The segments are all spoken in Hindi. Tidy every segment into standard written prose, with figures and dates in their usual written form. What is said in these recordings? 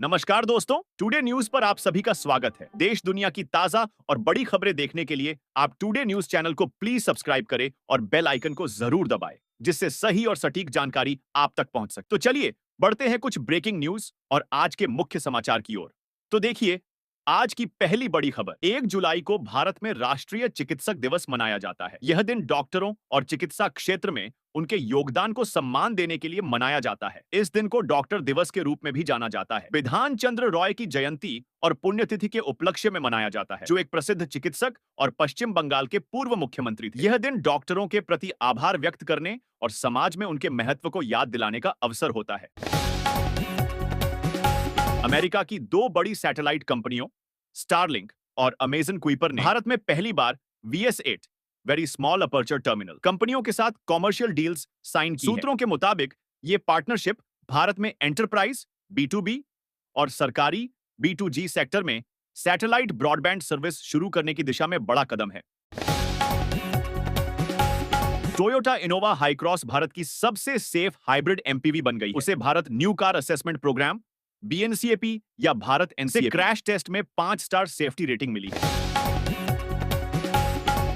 नमस्कार दोस्तों, टुडे न्यूज पर आप सभी का स्वागत है। देश दुनिया की ताजा और बड़ी खबरें देखने के लिए आप टुडे न्यूज चैनल को प्लीज सब्सक्राइब करें और बेल आइकन को जरूर दबाएं, जिससे सही और सटीक जानकारी आप तक पहुंच सके। तो चलिए बढ़ते हैं कुछ ब्रेकिंग न्यूज और आज के मुख्य समाचार की ओर। तो देखिए, आज की पहली बड़ी खबर। 1 जुलाई को भारत में राष्ट्रीय चिकित्सक दिवस मनाया जाता है। यह दिन डॉक्टरों और चिकित्सा क्षेत्र में उनके योगदान को सम्मान देने के लिए मनाया जाता है। इस दिन को डॉक्टर दिवस के रूप में भी जाना जाता है। विधान चंद्र रॉय की जयंती और पुण्यतिथि के उपलक्ष्य में मनाया जाता है, जो एक प्रसिद्ध चिकित्सक और पश्चिम बंगाल के पूर्व मुख्यमंत्री थे। यह दिन डॉक्टरों के प्रति आभार व्यक्त करने और समाज में उनके महत्व को याद दिलाने का अवसर होता है। अमेरिका की 2 बड़ी सैटेलाइट कंपनियों स्टारलिंक और अमेजन कुइपर ने भारत में पहली बार VS8 very small aperture terminal कंपनियों के साथ कॉमर्शियल डील्स साइन की। सूत्रों के मुताबिक ये पार्टनरशिप भारत में एंटरप्राइज B2B और सरकारी B2G सेक्टर में सैटेलाइट ब्रॉडबैंड सर्विस शुरू करने की दिशा में बड़ा कदम है। टोयोटा इनोवा हाईक्रॉस भारत की सबसे सेफ हाइब्रिड MPV बन गई है। उसे Bharat new car assessment programme BNCAP या भारत NCAP क्रैश टेस्ट में 5 स्टार सेफ्टी रेटिंग मिली है।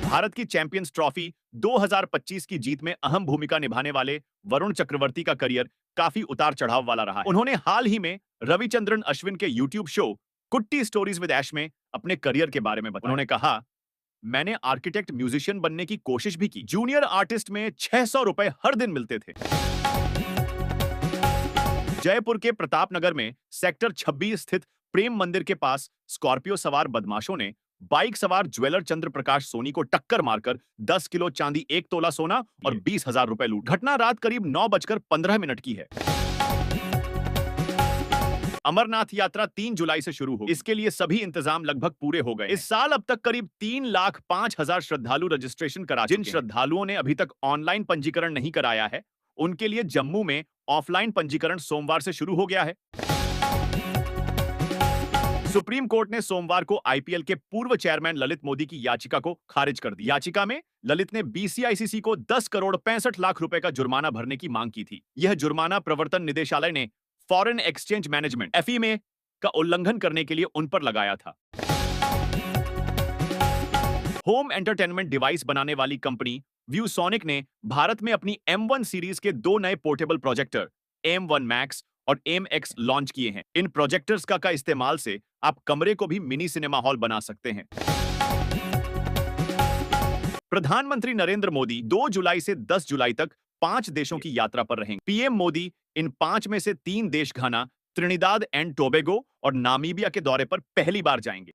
भारत की चैंपियंस ट्रॉफी 2025 की जीत में अहम भूमिका निभाने वाले वरुण चक्रवर्ती का करियर काफी उतार चढ़ाव वाला रहा है। उन्होंने हाल ही में रविचंद्रन अश्विन के YouTube शो कुट्टी स्टोरीज विद ऐश में अपने करियर के बारे में बताया। उन्होंने कहा, मैंने आर्किटेक्ट म्यूजिशियन बनने की कोशिश भी की। जूनियर आर्टिस्ट में 600 रुपए हर दिन मिलते थे। जयपुर के प्रतापनगर में सेक्टर 26 स्थित प्रेम मंदिर के पास स्कॉर्पियो सवार बदमाशों ने बाइक सवार ज्वेलर चंद्र प्रकाश सोनी को टक्कर मारकर 10 किलो चांदी, 1 तोला सोना और 20,000 रुपए लूट। घटना रात करीब 9:15 की है। अमरनाथ यात्रा 3 जुलाई से शुरू होगी। इसके लिए सभी इंतजाम लगभग पूरे हो गए। इस साल अब तक करीब 3,05,000 श्रद्धालु रजिस्ट्रेशन करा चुके हैं। जिन श्रद्धालुओं ने अभी तक ऑनलाइन पंजीकरण नहीं कराया है, उनके लिए जम्मू में ऑफलाइन पंजीकरण सोमवार से शुरू हो गया है। सुप्रीम कोर्ट ने सोमवार को IPL के पूर्व चेयरमैन ललित मोदी की याचिका को खारिज कर दिया। याचिका में ललित ने BCICC को 10 करोड़ 65 लाख रुपए का जुर्माना भरने की मांग की थी। यह जुर्माना प्रवर्तन निदेशालय ने फॉरेन एक्सचेंज मैनेजमेंट FEMA का उल्लंघन करने के लिए उन पर लगाया था। होम एंटरटेनमेंट डिवाइस बनाने वाली कंपनी व्यूसोनिक ने भारत में अपनी M1 सीरीज के 2 नए पोर्टेबल प्रोजेक्टर M1 Max और MX लॉन्च किए हैं। इन प्रोजेक्टर्स का इस्तेमाल से आप कमरे को भी मिनी सिनेमा हॉल बना सकते हैं। प्रधानमंत्री नरेंद्र मोदी 2 जुलाई से 10 जुलाई तक 5 देशों की यात्रा पर रहेंगे। PM मोदी इन 5 में से 3 देश घाना, त्रिनिदाद एंड टोबैगो और नामीबिया के दौरे पर पहली बार जाएंगे।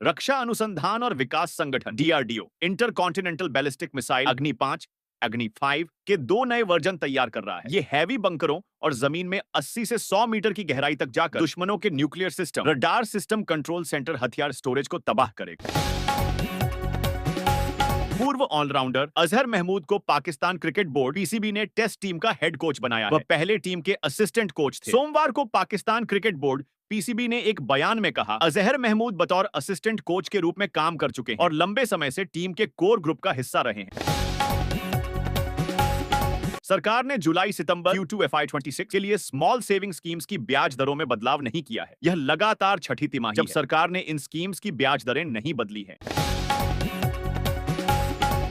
रक्षा अनुसंधान और विकास संगठन DRDO इंटरकॉन्टिनेंटल बैलिस्टिक मिसाइल अग्नि 5 अग्नि 5 के 2 नए वर्जन तैयार कर रहा है। ये हैवी बंकरों और जमीन में 80 से 100 मीटर की गहराई तक जाकर दुश्मनों के nuclear system, radar system, control centre, हथियार स्टोरेज को तबाह करेगा। पूर्व ऑलराउंडर अजहर महमूद को पाकिस्तान क्रिकेट बोर्ड PCB ने टेस्ट टीम का हेड कोच बनाया है। वह पहले टीम के असिस्टेंट कोच थे। सोमवार को पाकिस्तान क्रिकेट बोर्ड PCB ने एक बयान में कहा, अजहर महमूद बतौर असिस्टेंट कोच के रूप में काम कर चुके हैं और लंबे समय से टीम के कोर ग्रुप का हिस्सा रहे हैं। सरकार ने जुलाई-सितंबर Q2 FY26 के लिए स्मॉल सेविंग स्कीम्स की ब्याज दरों में बदलाव नहीं किया है। यह लगातार छठी तिमाही जब सरकार ने इन स्कीम्स की ब्याज दरें नहीं बदली हैं।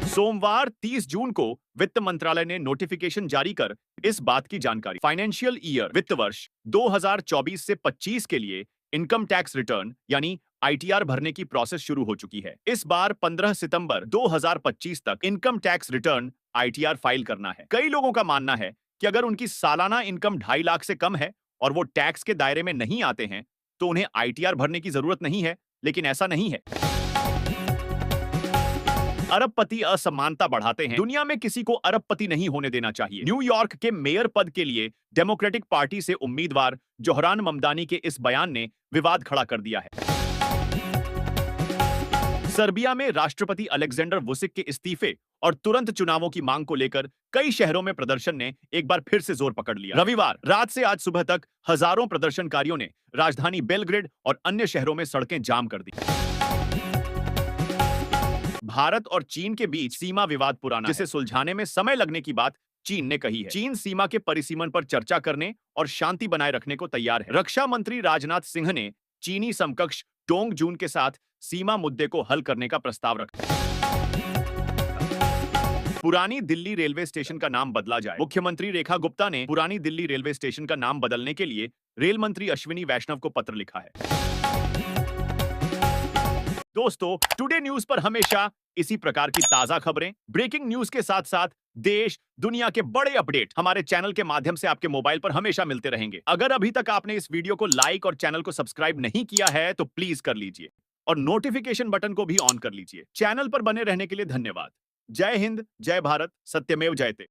सोमवार 30 जून को वित्त मंत्रालय ने नोटिफिकेशन जारी कर इस बात की जानकारी फाइनेंशियल ईयर वित्त वर्ष 2024 से 25 के लिए इनकम टैक्स रिटर्न यानी ITR भरने की प्रोसेस शुरू हो चुकी है। इस बार 15 सितंबर 2025 तक income tax return ITR file करना है। कई लोगों का मानना है कि अगर उनकी सालाना इनकम 2.5 लाख से कम है और वो टैक्स के दायरे में नहीं आते हैं, तो उन्हें ITR भरने की जरूरत नहीं है, लेकिन ऐसा नहीं है। अरबपति असमानता बढ़ाते हैं। दुनिया में किसी को अरबपति नहीं होने देना चाहिए। न्यूयॉर्क के मेयर पद के लिए डेमोक्रेटिक पार्टी से उम्मीदवार जोहरान ममदानी के इस बयान ने विवाद खड़ा कर दिया है। सर्बिया में राष्ट्रपति अलेक्जेंडर वुसिक के इस्तीफे और तुरंत चुनावों की मांग को लेकर कई शहरों में प्रदर्शन ने एक बार फिर से जोर पकड़ लिया। रविवार रात से आज सुबह तक हजारों प्रदर्शनकारियों ने राजधानी बेलग्रेड और अन्य शहरों में सड़कें जाम कर दी। भारत और चीन के बीच सीमा विवाद पुराना जिसे सुलझाने में समय लगने की बात चीन ने कही है। चीन सीमा के परिसीमन पर चर्चा करने और शांति बनाए रखने को तैयार है। रक्षा मंत्री राजनाथ सिंह ने चीनी समकक्ष डोंग जून के साथ सीमा मुद्दे को हल करने का प्रस्ताव रखा। पुरानी दिल्ली रेलवे स्टेशन का नाम बदला जाए। मुख्यमंत्री रेखा गुप्ता ने पुरानी दिल्ली रेलवे स्टेशन का नाम बदलने के लिए रेल मंत्री अश्विनी वैष्णव को पत्र लिखा है। दोस्तों, टुडे न्यूज पर हमेशा इसी प्रकार की ताजा खबरें, ब्रेकिंग न्यूज के साथ साथ देश दुनिया के बड़े अपडेट हमारे चैनल के माध्यम से आपके मोबाइल पर हमेशा मिलते रहेंगे। अगर अभी तक आपने इस वीडियो को लाइक और चैनल को सब्सक्राइब नहीं किया है तो प्लीज कर लीजिए और नोटिफिकेशन बटन को भी ऑन कर लीजिए। चैनल पर बने रहने के लिए धन्यवाद। जय हिंद, जय भारत, सत्यमेव जयते।